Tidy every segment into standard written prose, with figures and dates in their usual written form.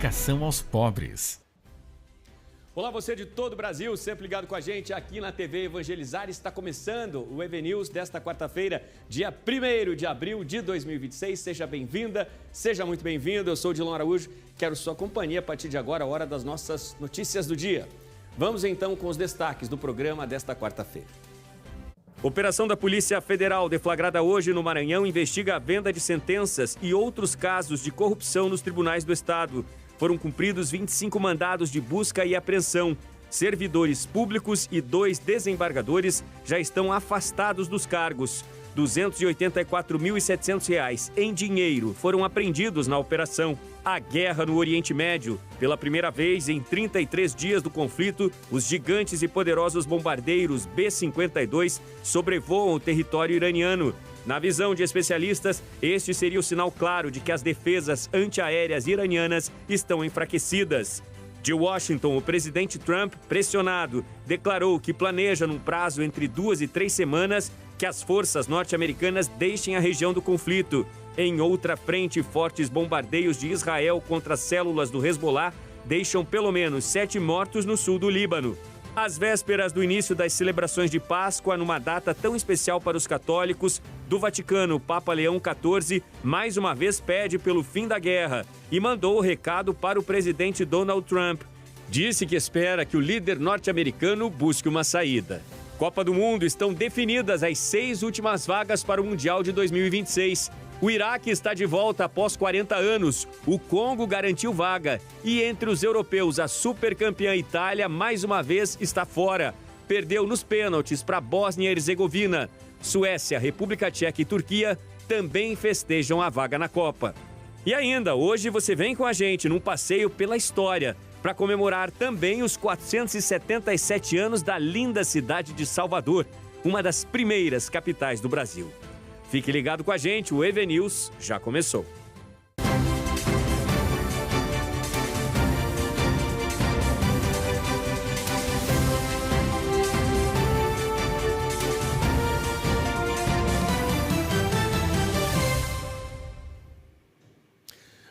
Educação aos pobres. Olá, você de todo o Brasil, sempre ligado com a gente aqui na TV Evangelizar. Está começando o EV News desta quarta-feira, dia 1º de abril de 2026. Seja bem-vinda, seja muito bem-vindo. Eu sou o Dilon Araújo, quero sua companhia a partir de agora, a hora das nossas notícias do dia. Vamos então com os destaques do programa desta quarta-feira. Operação da Polícia Federal deflagrada hoje no Maranhão investiga a venda de sentenças e outros casos de corrupção nos tribunais do estado. Foram cumpridos 25 mandados de busca e apreensão. Servidores públicos e 2 desembargadores já estão afastados dos cargos. R$ 284.700 em dinheiro foram apreendidos na operação. A guerra no Oriente Médio. Pela primeira vez em 33 dias do conflito, os gigantes e poderosos bombardeiros B-52 sobrevoam o território iraniano. Na visão de especialistas, este seria o sinal claro de que as defesas antiaéreas iranianas estão enfraquecidas. De Washington, o presidente Trump, pressionado, declarou que planeja, num prazo entre 2 e 3 semanas, que as forças norte-americanas deixem a região do conflito. Em outra frente, fortes bombardeios de Israel contra células do Hezbollah deixam pelo menos 7 mortos no sul do Líbano. Às vésperas do início das celebrações de Páscoa, numa data tão especial para os católicos, do Vaticano, o Papa Leão XIV mais uma vez pede pelo fim da guerra e mandou o recado para o presidente Donald Trump. Disse que espera que o líder norte-americano busque uma saída. Copa do Mundo, estão definidas as 6 últimas vagas para o Mundial de 2026. O Iraque está de volta após 40 anos. O Congo garantiu vaga. E entre os europeus, a supercampeã Itália, mais uma vez, está fora. Perdeu nos pênaltis para a Bósnia e Herzegovina. Suécia, República Tcheca e Turquia também festejam a vaga na Copa. E ainda, hoje você vem com a gente num passeio pela história, para comemorar também os 477 anos da linda cidade de Salvador, uma das primeiras capitais do Brasil. Fique ligado com a gente, o EV News já começou.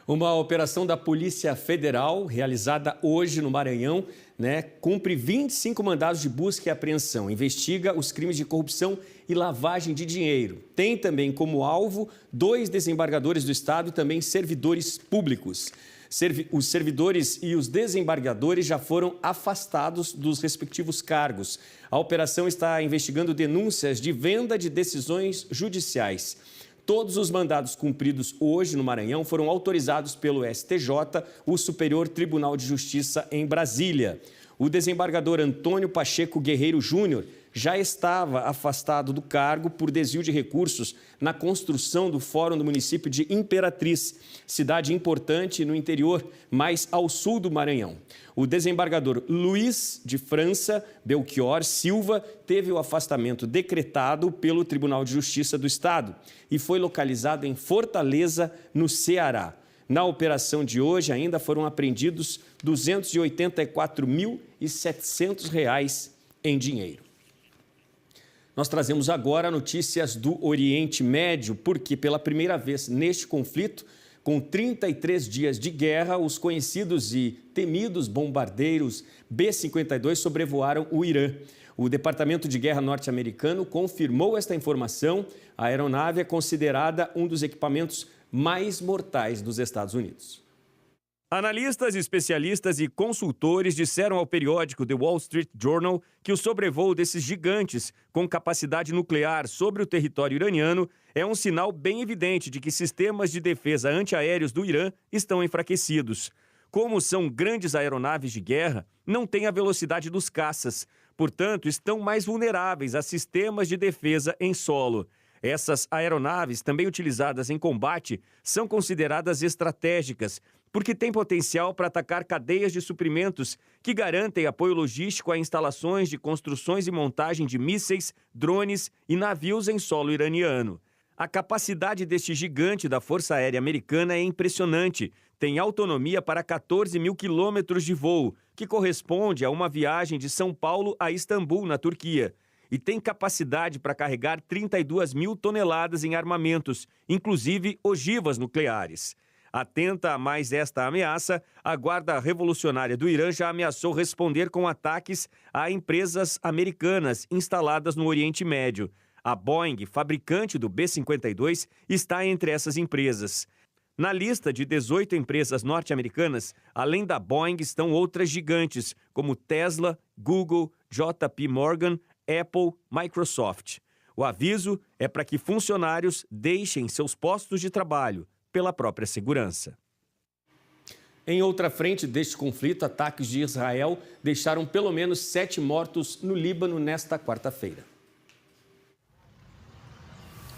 Uma operação da Polícia Federal, realizada hoje no Maranhão, cumpre 25 mandados de busca e apreensão, investiga os crimes de corrupção e lavagem de dinheiro. Tem também como alvo 2 desembargadores do Estado e também servidores públicos. Os servidores e os desembargadores já foram afastados dos respectivos cargos. A operação está investigando denúncias de venda de decisões judiciais. Todos os mandados cumpridos hoje no Maranhão foram autorizados pelo STJ, o Superior Tribunal de Justiça em Brasília. O desembargador Antônio Pacheco Guerreiro Júnior já estava afastado do cargo por desvio de recursos na construção do Fórum do município de Imperatriz, cidade importante no interior, mais ao sul do Maranhão. O desembargador Luiz de França Belchior Silva teve o afastamento decretado pelo Tribunal de Justiça do Estado e foi localizado em Fortaleza, no Ceará. Na operação de hoje ainda foram apreendidos R$ 284.700 em dinheiro. Nós trazemos agora notícias do Oriente Médio, porque pela primeira vez neste conflito, com 33 dias de guerra, os conhecidos e temidos bombardeiros B-52 sobrevoaram o Irã. O Departamento de Guerra norte-americano confirmou esta informação. A aeronave é considerada um dos equipamentos mais mortais dos Estados Unidos. Analistas, especialistas e consultores disseram ao periódico The Wall Street Journal que o sobrevoo desses gigantes com capacidade nuclear sobre o território iraniano é um sinal bem evidente de que sistemas de defesa antiaéreos do Irã estão enfraquecidos. Como são grandes aeronaves de guerra, não têm a velocidade dos caças, portanto, estão mais vulneráveis a sistemas de defesa em solo. Essas aeronaves, também utilizadas em combate, são consideradas estratégicas, porque têm potencial para atacar cadeias de suprimentos que garantem apoio logístico a instalações de construções e montagem de mísseis, drones e navios em solo iraniano. A capacidade deste gigante da Força Aérea Americana é impressionante. Tem autonomia para 14 mil quilômetros de voo, que corresponde a uma viagem de São Paulo a Istambul, na Turquia. E tem capacidade para carregar 32 mil toneladas em armamentos, inclusive ogivas nucleares. Atenta a mais esta ameaça, a Guarda Revolucionária do Irã já ameaçou responder com ataques a empresas americanas instaladas no Oriente Médio. A Boeing, fabricante do B-52, está entre essas empresas. Na lista de 18 empresas norte-americanas, além da Boeing, estão outras gigantes, como Tesla, Google, JP Morgan, Apple, Microsoft. O aviso é para que funcionários deixem seus postos de trabalho pela própria segurança. Em outra frente deste conflito, ataques de Israel deixaram pelo menos 7 mortos no Líbano nesta quarta-feira.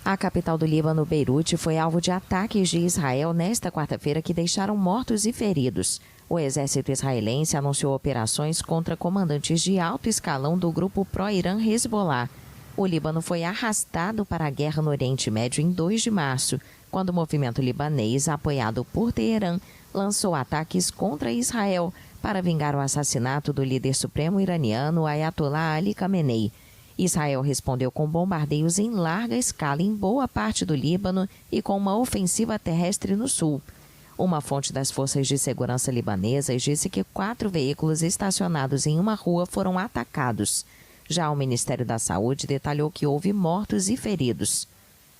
A capital do Líbano, Beirute, foi alvo de ataques de Israel nesta quarta-feira que deixaram mortos e feridos. O exército israelense anunciou operações contra comandantes de alto escalão do grupo pró-Irã Hezbollah. O Líbano foi arrastado para a guerra no Oriente Médio em 2 de março, quando o movimento libanês, apoiado por Teherã, lançou ataques contra Israel para vingar o assassinato do líder supremo iraniano Ayatollah Ali Khamenei. Israel respondeu com bombardeios em larga escala em boa parte do Líbano e com uma ofensiva terrestre no sul. Uma fonte das forças de segurança libanesas disse que 4 veículos estacionados em uma rua foram atacados. Já o Ministério da Saúde detalhou que houve mortos e feridos.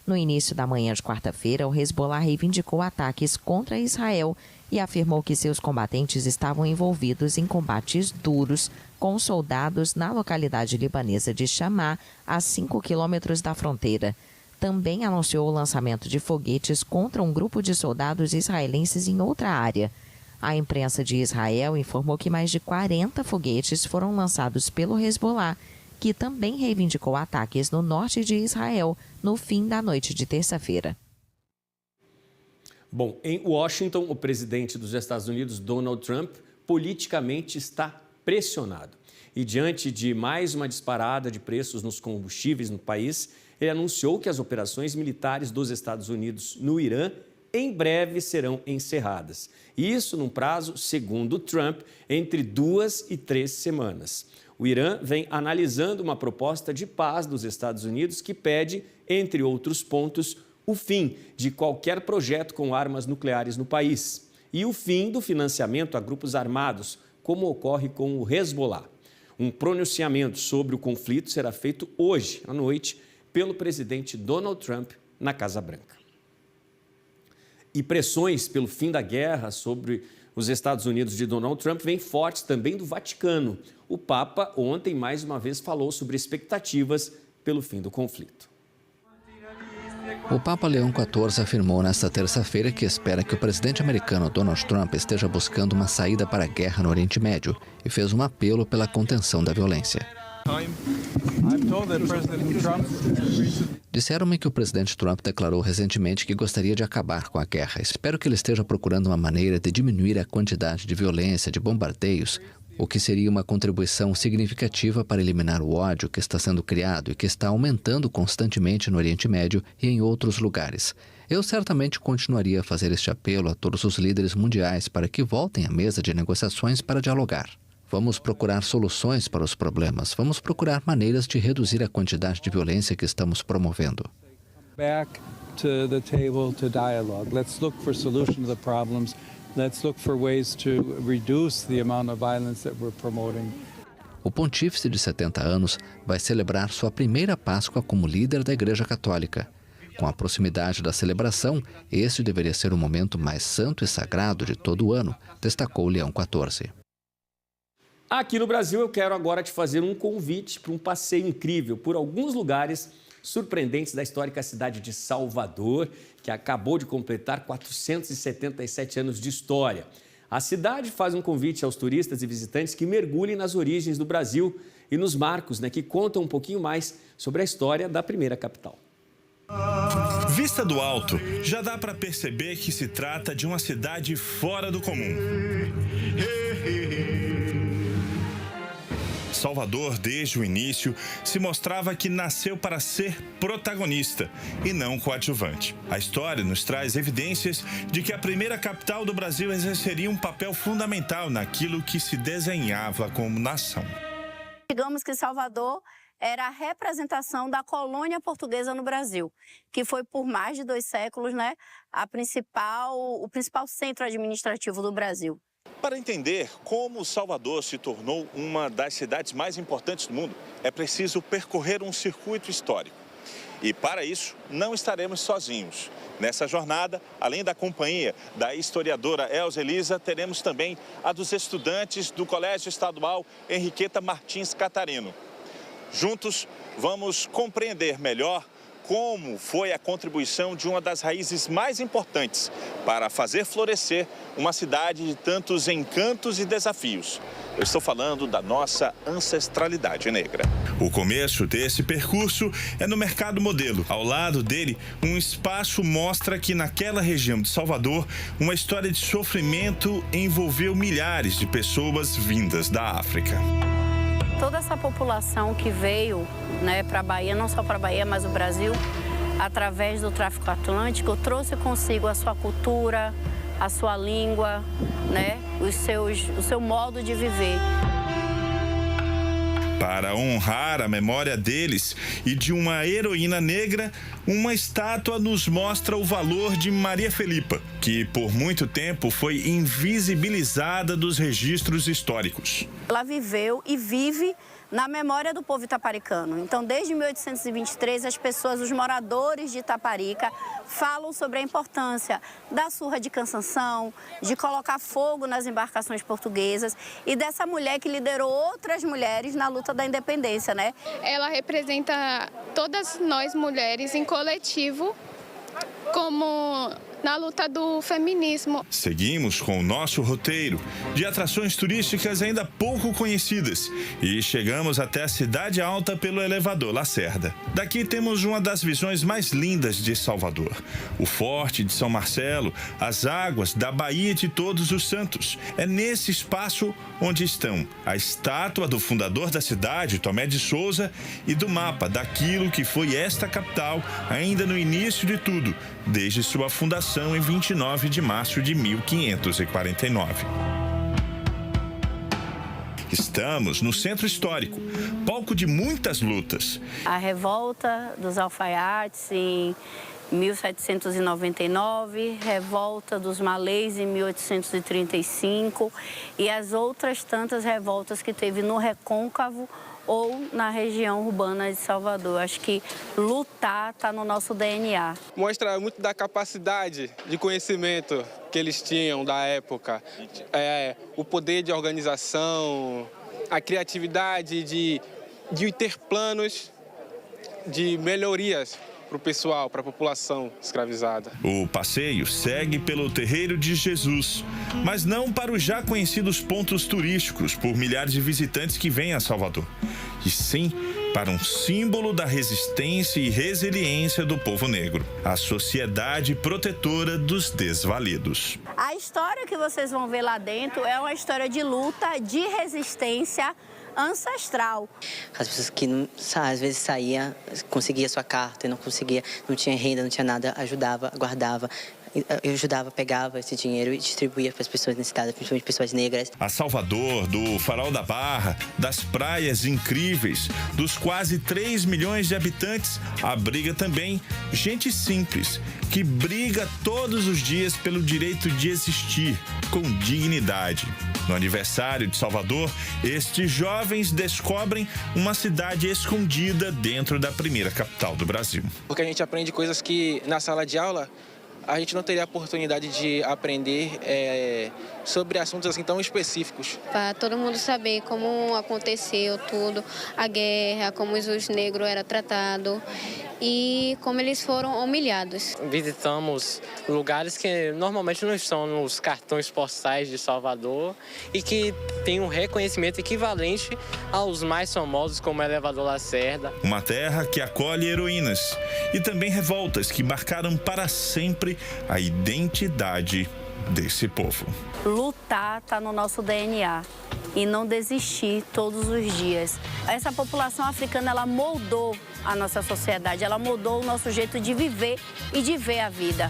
No início da manhã de quarta-feira, o Hezbollah reivindicou ataques contra Israel e afirmou que seus combatentes estavam envolvidos em combates duros com soldados na localidade libanesa de Chamá, a 5 quilômetros da fronteira. Também anunciou o lançamento de foguetes contra um grupo de soldados israelenses em outra área. A imprensa de Israel informou que mais de 40 foguetes foram lançados pelo Hezbollah, que também reivindicou ataques no norte de Israel no fim da noite de terça-feira. Bom, em Washington, o presidente dos Estados Unidos, Donald Trump, politicamente está pressionado. E diante de mais uma disparada de preços nos combustíveis no país, ele anunciou que as operações militares dos Estados Unidos no Irã em breve serão encerradas. Isso num prazo, segundo Trump, entre 2 e 3 semanas. O Irã vem analisando uma proposta de paz dos Estados Unidos que pede, entre outros pontos, o fim de qualquer projeto com armas nucleares no país e o fim do financiamento a grupos armados, como ocorre com o Hezbollah. Um pronunciamento sobre o conflito será feito hoje à noite pelo presidente Donald Trump na Casa Branca. E pressões pelo fim da guerra sobre os Estados Unidos de Donald Trump vêm fortes também do Vaticano. O Papa ontem mais uma vez falou sobre expectativas pelo fim do conflito. O Papa Leão XIV afirmou nesta terça-feira que espera que o presidente americano Donald Trump esteja buscando uma saída para a guerra no Oriente Médio e fez um apelo pela contenção da violência. Disseram-me que o presidente Trump declarou recentemente que gostaria de acabar com a guerra. Espero que ele esteja procurando uma maneira de diminuir a quantidade de violência, de bombardeios, o que seria uma contribuição significativa para eliminar o ódio que está sendo criado e que está aumentando constantemente no Oriente Médio e em outros lugares. Eu certamente continuaria a fazer este apelo a todos os líderes mundiais para que voltem à mesa de negociações para dialogar. Vamos procurar soluções para os problemas. Vamos procurar maneiras de reduzir a quantidade de violência que estamos promovendo. Back to the table to dialogue. Let's look for solutions to the problems. Let's look for ways to reduce the amount of violence that we're promoting. O pontífice de 70 anos vai celebrar sua primeira Páscoa como líder da Igreja Católica. Com a proximidade da celebração, este deveria ser o momento mais santo e sagrado de todo o ano, destacou Leão XIV. Aqui no Brasil, eu quero agora te fazer um convite para um passeio incrível por alguns lugares surpreendentes da histórica cidade de Salvador, que acabou de completar 477 anos de história. A cidade faz um convite aos turistas e visitantes que mergulhem nas origens do Brasil e nos marcos, que contam um pouquinho mais sobre a história da primeira capital. Vista do alto, já dá para perceber que se trata de uma cidade fora do comum. Salvador, desde o início, se mostrava que nasceu para ser protagonista e não coadjuvante. A história nos traz evidências de que a primeira capital do Brasil exerceria um papel fundamental naquilo que se desenhava como nação. Digamos que Salvador era a representação da colônia portuguesa no Brasil, que foi por mais de 2 séculos, né, o principal centro administrativo do Brasil. Para entender como Salvador se tornou uma das cidades mais importantes do mundo, é preciso percorrer um circuito histórico. E para isso, não estaremos sozinhos. Nessa jornada, além da companhia da historiadora Elza Elisa, teremos também a dos estudantes do Colégio Estadual Henriqueta Martins Catarino. Juntos, vamos compreender melhor como foi a contribuição de uma das raízes mais importantes para fazer florescer uma cidade de tantos encantos e desafios. Eu estou falando da nossa ancestralidade negra. O começo desse percurso é no Mercado Modelo. Ao lado dele, um espaço mostra que naquela região de Salvador, uma história de sofrimento envolveu milhares de pessoas vindas da África. Toda essa população que veio, né, para a Bahia, não só para a Bahia, mas o Brasil, através do tráfico atlântico, trouxe consigo a sua cultura, a sua língua, né, o seu modo de viver. Para honrar a memória deles e de uma heroína negra, uma estátua nos mostra o valor de Maria Felipa, que por muito tempo foi invisibilizada dos registros históricos. Ela viveu e vive na memória do povo itaparicano. Então, desde 1823, as pessoas, os moradores de Itaparica, falam sobre a importância da surra de Cansanção, de colocar fogo nas embarcações portuguesas e dessa mulher que liderou outras mulheres na luta da independência, né? Ela representa todas nós mulheres em coletivo, como na luta do feminismo. Seguimos com o nosso roteiro de atrações turísticas ainda pouco conhecidas e chegamos até a Cidade Alta pelo elevador Lacerda. Daqui temos uma das visões mais lindas de Salvador. O Forte de São Marcelo, as águas da Baía de Todos os Santos. É nesse espaço onde estão a estátua do fundador da cidade, Tomé de Souza, e do mapa daquilo que foi esta capital ainda no início de tudo, desde sua fundação em 29 de março de 1549. Estamos no Centro Histórico, palco de muitas lutas. A revolta dos alfaiates em 1799, revolta dos malês em 1835 e as outras tantas revoltas que teve no Recôncavo ou na região urbana de Salvador. Acho que lutar está no nosso DNA. Mostra muito da capacidade de conhecimento que eles tinham da época, o poder de organização, a criatividade de ter planos de melhorias para o pessoal, para a população escravizada. O passeio segue pelo Terreiro de Jesus, mas não para os já conhecidos pontos turísticos por milhares de visitantes que vêm a Salvador, e sim para um símbolo da resistência e resiliência do povo negro, a Sociedade Protetora dos Desvalidos. A história que vocês vão ver lá dentro é uma história de luta, de resistência ancestral. As pessoas que às vezes saía, conseguia sua carta e não conseguia, não tinha renda, não tinha nada, ajudava, guardava. Eu ajudava, pegava esse dinheiro e distribuía para as pessoas necessitadas, principalmente pessoas negras. A Salvador, do Farol da Barra, das praias incríveis, dos quase 3 milhões de habitantes, abriga também gente simples, que briga todos os dias pelo direito de existir com dignidade. No aniversário de Salvador, estes jovens descobrem uma cidade escondida dentro da primeira capital do Brasil. Porque a gente aprende coisas que na sala de aula a gente não teria a oportunidade de aprender sobre assuntos assim tão específicos. Para todo mundo saber como aconteceu tudo, a guerra, como os negros eram tratados e como eles foram humilhados. Visitamos lugares que normalmente não estão nos cartões postais de Salvador e que tem um reconhecimento equivalente aos mais famosos, como o elevador Lacerda. Uma terra que acolhe heroínas e também revoltas que marcaram para sempre a identidade desse povo. Lutar está no nosso DNA e não desistir todos os dias. Essa população africana, ela moldou a nossa sociedade, ela moldou o nosso jeito de viver e de ver a vida.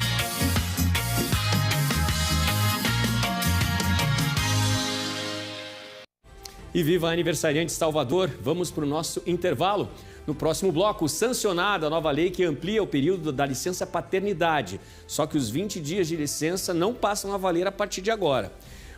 E viva a aniversariante Salvador, vamos para o nosso intervalo. No próximo bloco, sancionada a nova lei que amplia o período da licença paternidade. Só que os 20 dias de licença não passam a valer a partir de agora.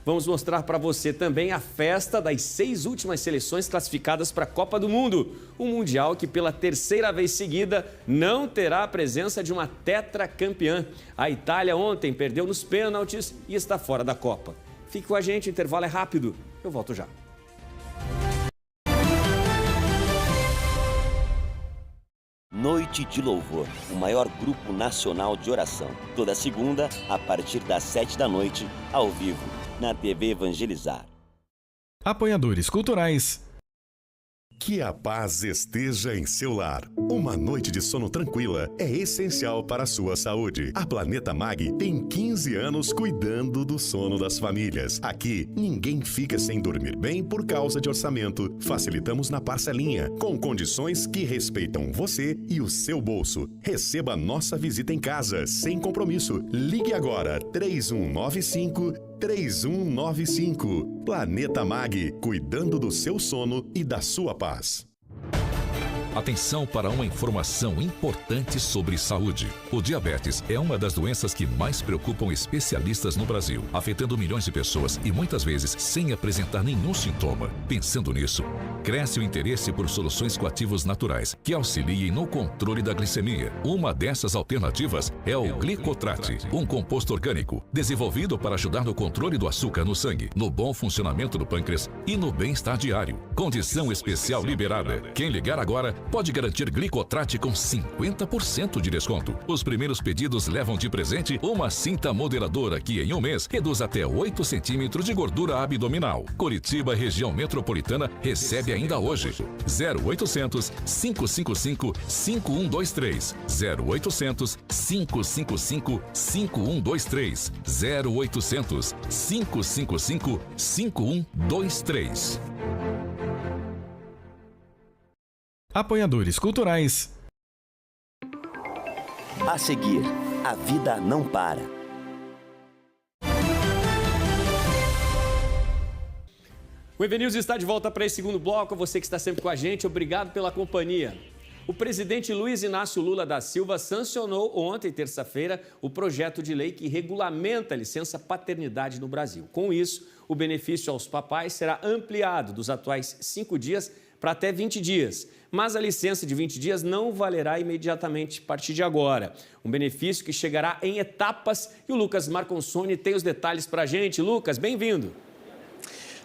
Vamos mostrar para você também a festa das 6 últimas seleções classificadas para a Copa do Mundo. Um Mundial que pela terceira vez seguida não terá a presença de uma tetracampeã. A Itália ontem perdeu nos pênaltis e está fora da Copa. Fique com a gente, o intervalo é rápido. Eu volto já. Noite de Louvor, o maior grupo nacional de oração. Toda segunda, a partir das 7 da noite, ao vivo, na TV Evangelizar. Apoiadores culturais. Que a paz esteja em seu lar. Uma noite de sono tranquila é essencial para a sua saúde. A Planeta Mag tem 15 anos cuidando do sono das famílias. Aqui, ninguém fica sem dormir bem por causa de orçamento. Facilitamos na parcelinha, com condições que respeitam você e o seu bolso. Receba nossa visita em casa, sem compromisso. Ligue agora, 3195-3195. Planeta Mag, cuidando do seu sono e da sua paz. Atenção para uma informação importante sobre saúde. O diabetes é uma das doenças que mais preocupam especialistas no Brasil, afetando milhões de pessoas e muitas vezes sem apresentar nenhum sintoma. Pensando nisso, cresce o interesse por soluções coativos naturais que auxiliem no controle da glicemia. Uma dessas alternativas é o Glicotrate, um composto orgânico desenvolvido para ajudar no controle do açúcar no sangue, no bom funcionamento do pâncreas e no bem-estar diário. Condição especial liberada. Quem ligar agora pode garantir Glicotrate com 50% de desconto. Os primeiros pedidos levam de presente uma cinta moderadora que em um mês reduz até 8 centímetros de gordura abdominal. Curitiba, região metropolitana, recebe ainda hoje. 0800 555 5123. 0800 555 5123. 0800 555 5123. Apoiadores culturais. A seguir, a vida não para. O EVNews está de volta para esse segundo bloco. Você que está sempre com a gente, obrigado pela companhia. O presidente Luiz Inácio Lula da Silva sancionou ontem, terça-feira, o projeto de lei que regulamenta a licença paternidade no Brasil. Com isso, o benefício aos papais será ampliado dos atuais 5 dias para até 20 dias. Mas a licença de 20 dias não valerá imediatamente a partir de agora. Um benefício que chegará em etapas e o Lucas Marconsoni tem os detalhes para a gente. Lucas, bem-vindo.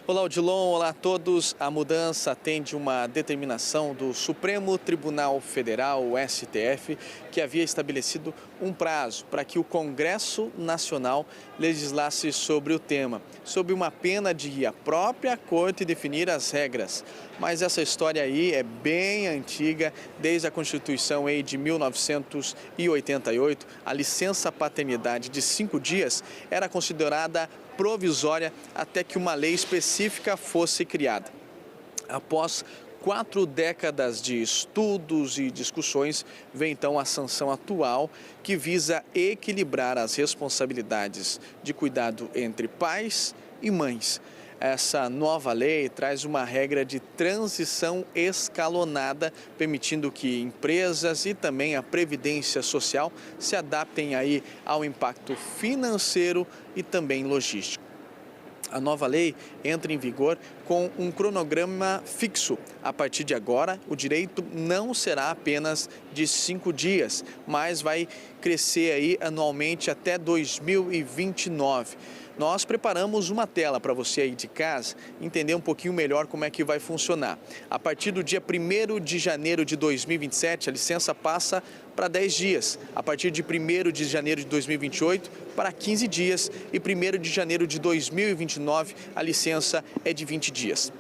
Olá, Odilon. Olá a todos. A mudança atende uma determinação do Supremo Tribunal Federal, o STF, que havia estabelecido um prazo para que o Congresso Nacional legislasse sobre o tema, sob uma pena de a própria Corte definir as regras. Mas essa história aí é bem antiga, desde a Constituição aí de 1988, a licença paternidade de 5 dias era considerada provisória até que uma lei específica fosse criada. Após 4 décadas de estudos e discussões, vem então a sanção atual que visa equilibrar as responsabilidades de cuidado entre pais e mães. Essa nova lei traz uma regra de transição escalonada, permitindo que empresas e também a Previdência Social se adaptem aí ao impacto financeiro e também logístico. A nova lei entra em vigor com um cronograma fixo. A partir de agora, o direito não será apenas de 5 dias, mas vai crescer aí anualmente até 2029. Nós preparamos uma tela para você aí de casa entender um pouquinho melhor como é que vai funcionar. A partir do dia 1º de janeiro de 2027, a licença passa para 10 dias. A partir de 1º de janeiro de 2028, para 15 dias. E 1º de janeiro de 2029, a licença é de 20 dias.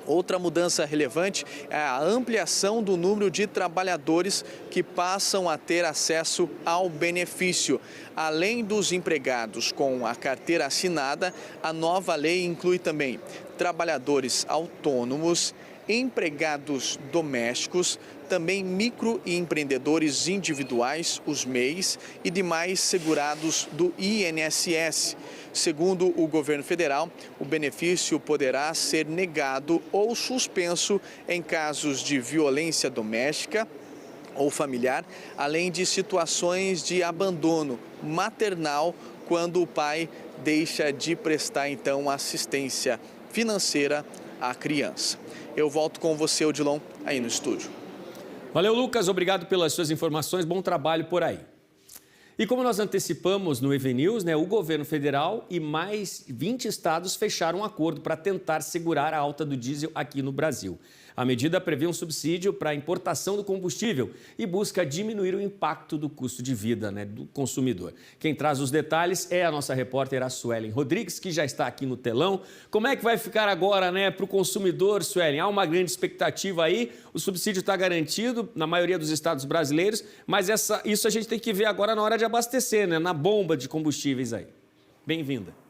Outra mudança relevante é a ampliação do número de trabalhadores que passam a ter acesso ao benefício. Além dos empregados com a carteira assinada, a nova lei inclui também trabalhadores autônomos, empregados domésticos, também micro e empreendedores individuais, os MEIs, e demais segurados do INSS. Segundo o governo federal, o benefício poderá ser negado ou suspenso em casos de violência doméstica ou familiar, além de situações de abandono maternal, quando o pai deixa de prestar, então, assistência financeira à criança. Eu volto com você, Odilon, aí no estúdio. Valeu, Lucas. Obrigado pelas suas informações. Bom trabalho por aí. E como nós antecipamos no EV News, o governo federal e mais 20 estados fecharam um acordo para tentar segurar a alta do diesel aqui no Brasil. A medida prevê um subsídio para a importação do combustível e busca diminuir o impacto do custo de vida do consumidor. Quem traz os detalhes é a nossa repórter, a Suelen Rodrigues, que já está aqui no telão. Como é que vai ficar agora para o consumidor, Suelen? Há uma grande expectativa aí, o subsídio está garantido na maioria dos estados brasileiros, mas isso a gente tem que ver agora na hora de abastecer, na bomba de combustíveis aí. Bem-vinda.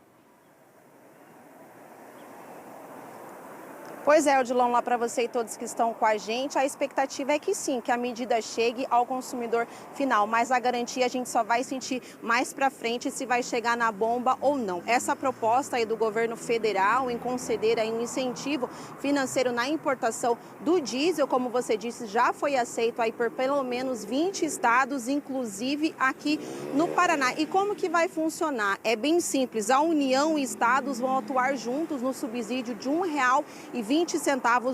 Pois é, Odilon, lá para você e todos que estão com a gente, a expectativa é que sim, que a medida chegue ao consumidor final, mas a garantia a gente só vai sentir mais para frente se vai chegar na bomba ou não. Essa proposta aí do governo federal em conceder aí um incentivo financeiro na importação do diesel, como você disse, já foi aceito aí por pelo menos 20 estados, inclusive aqui no Paraná. E como que vai funcionar? É bem simples, a União e estados vão atuar juntos no subsídio de R$1,20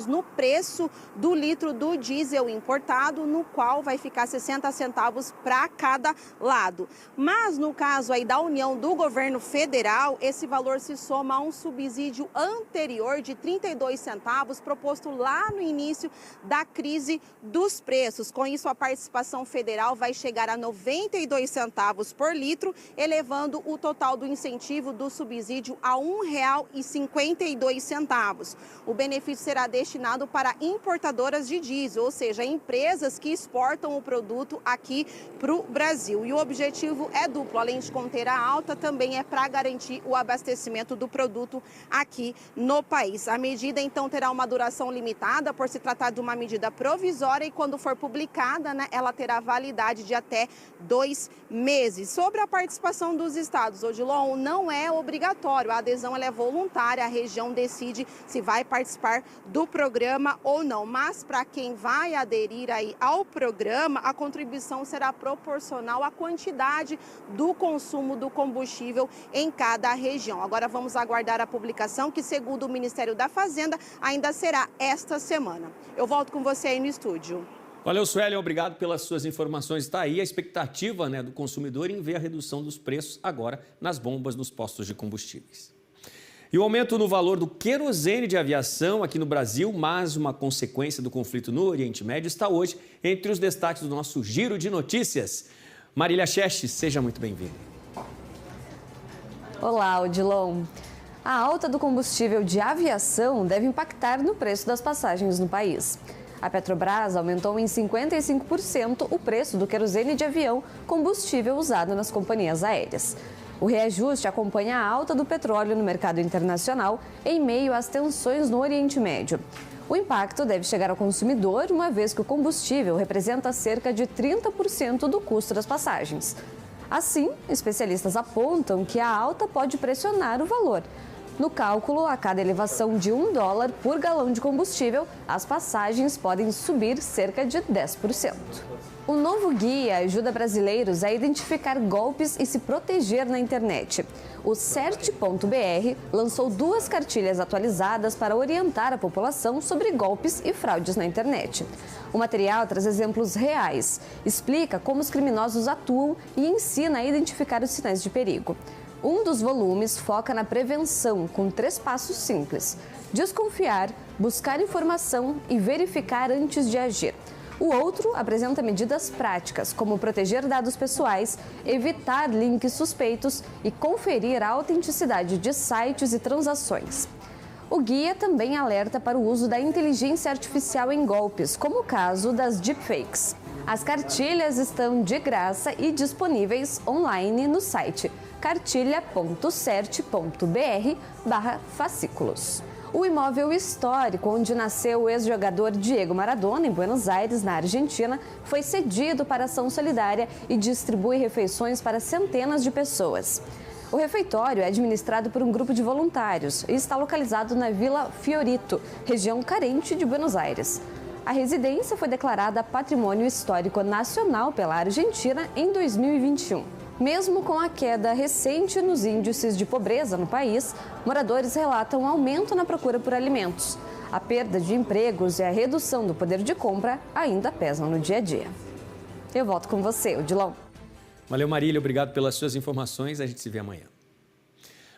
no preço do litro do diesel importado, no qual vai ficar 60 centavos para cada lado. Mas no caso aí da União do governo federal, esse valor se soma a um subsídio anterior de 32 centavos proposto lá no início da crise dos preços. Com isso, a participação federal vai chegar a 92 centavos por litro, elevando o total do incentivo do subsídio a R$1,52. O benefício será destinado para importadoras de diesel, ou seja, empresas que exportam o produto aqui para o Brasil. E o objetivo é duplo, além de conter a alta, também é para garantir o abastecimento do produto aqui no país. A medida, então, terá uma duração limitada, por se tratar de uma medida provisória, e quando for publicada, ela terá validade de até 2 meses. Sobre a participação dos estados, Odilon, não é obrigatório, a adesão ela é voluntária, a região decide se vai participar do programa ou não, mas para quem vai aderir aí ao programa, a contribuição será proporcional à quantidade do consumo do combustível em cada região. Agora vamos aguardar a publicação, que segundo o Ministério da Fazenda ainda será esta semana. Eu volto com você aí no estúdio. Valeu, Suelen, obrigado pelas suas informações. Está aí a expectativa do consumidor em ver a redução dos preços agora nas bombas dos postos de combustíveis. E o aumento no valor do querosene de aviação aqui no Brasil, mais uma consequência do conflito no Oriente Médio, está hoje entre os destaques do nosso Giro de Notícias. Marília Cheche, seja muito bem-vinda. Olá, Odilon. A alta do combustível de aviação deve impactar no preço das passagens no país. A Petrobras aumentou em 55% o preço do querosene de avião, combustível usado nas companhias aéreas. O reajuste acompanha a alta do petróleo no mercado internacional em meio às tensões no Oriente Médio. O impacto deve chegar ao consumidor, uma vez que o combustível representa cerca de 30% do custo das passagens. Assim, especialistas apontam que a alta pode pressionar o valor. No cálculo, a cada elevação de $1 por galão de combustível, as passagens podem subir cerca de 10%. O novo guia ajuda brasileiros a identificar golpes e se proteger na internet. O CERT.br lançou 2 cartilhas atualizadas para orientar a população sobre golpes e fraudes na internet. O material traz exemplos reais, explica como os criminosos atuam e ensina a identificar os sinais de perigo. Um dos volumes foca na prevenção, com 3 passos simples: desconfiar, buscar informação e verificar antes de agir. O outro apresenta medidas práticas, como proteger dados pessoais, evitar links suspeitos e conferir a autenticidade de sites e transações. O guia também alerta para o uso da inteligência artificial em golpes, como o caso das deepfakes. As cartilhas estão de graça e disponíveis online no site cartilha.cert.br/fascículos. O imóvel histórico onde nasceu o ex-jogador Diego Maradona, em Buenos Aires, na Argentina, foi cedido para ação solidária e distribui refeições para centenas de pessoas. O refeitório é administrado por um grupo de voluntários e está localizado na Vila Fiorito, região carente de Buenos Aires. A residência foi declarada Patrimônio Histórico Nacional pela Argentina em 2021. Mesmo com a queda recente nos índices de pobreza no país, moradores relatam um aumento na procura por alimentos. A perda de empregos e a redução do poder de compra ainda pesam no dia a dia. Eu volto com você, Odilon. Valeu, Marília. Obrigado pelas suas informações. A gente se vê amanhã.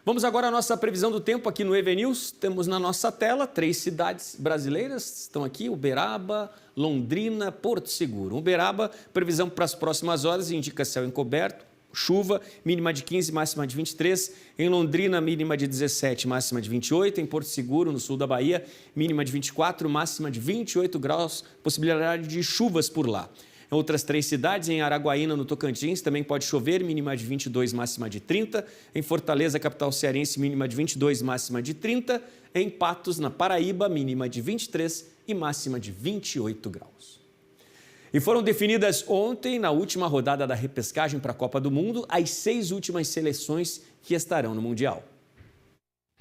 Vamos agora à nossa previsão do tempo aqui no EV News. Temos na nossa tela 3 cidades brasileiras. Estão aqui, Uberaba, Londrina, Porto Seguro. Uberaba, previsão para as próximas horas, indica céu encoberto, chuva, mínima de 15, máxima de 23. Em Londrina, mínima de 17, máxima de 28. Em Porto Seguro, no sul da Bahia, mínima de 24, máxima de 28 graus, possibilidade de chuvas por lá. Em outras 3 cidades, em Araguaína, no Tocantins, também pode chover, mínima de 22, máxima de 30. Em Fortaleza, capital cearense, mínima de 22, máxima de 30. Em Patos, na Paraíba, mínima de 23 e máxima de 28 graus. E foram definidas ontem, na última rodada da repescagem para a Copa do Mundo, as 6 últimas seleções que estarão no Mundial.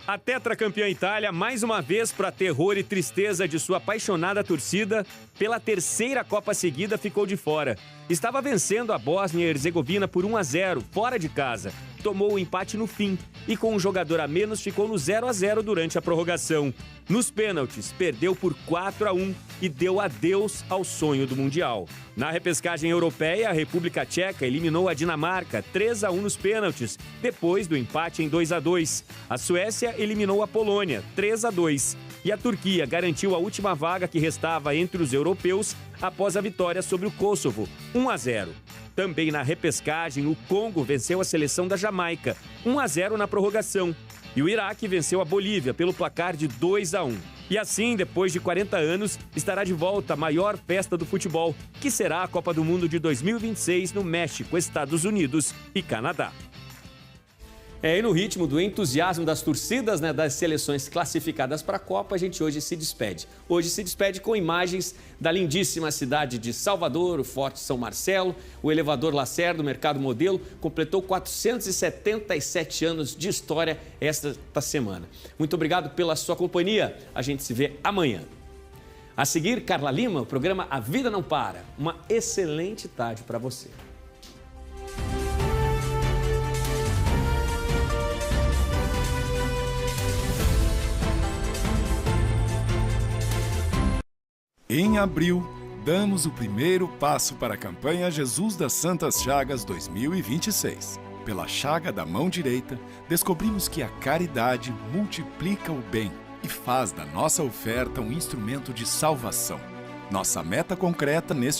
A tetracampeã Itália, mais uma vez, para terror e tristeza de sua apaixonada torcida, pela 3ª Copa seguida ficou de fora. Estava vencendo a Bósnia e Herzegovina por 1-0, fora de casa. Tomou o empate no fim e, com um jogador a menos, ficou no 0-0 durante a prorrogação. Nos pênaltis, perdeu por 4-1 e deu adeus ao sonho do Mundial. Na repescagem europeia, a República Tcheca eliminou a Dinamarca 3-1 nos pênaltis, depois do empate em 2-2. A Suécia eliminou a Polônia 3-2. E a Turquia garantiu a última vaga que restava entre os europeus após a vitória sobre o Kosovo, 1-0. Também na repescagem, o Congo venceu a seleção da Jamaica, 1-0 na prorrogação. E o Iraque venceu a Bolívia pelo placar de 2-1. E assim, depois de 40 anos, estará de volta a maior festa do futebol, que será a Copa do Mundo de 2026 no México, Estados Unidos e Canadá. E no ritmo do entusiasmo das torcidas, das seleções classificadas para a Copa, a gente hoje se despede. Hoje se despede com imagens da lindíssima cidade de Salvador, o Forte São Marcelo. O elevador Lacerda, o Mercado Modelo, completou 477 anos de história esta semana. Muito obrigado pela sua companhia. A gente se vê amanhã. A seguir, Carla Lima, o programa A Vida Não Para. Uma excelente tarde para você. Em abril, damos o primeiro passo para a campanha Jesus das Santas Chagas 2026. Pela chaga da mão direita, descobrimos que a caridade multiplica o bem e faz da nossa oferta um instrumento de salvação. Nossa meta concreta neste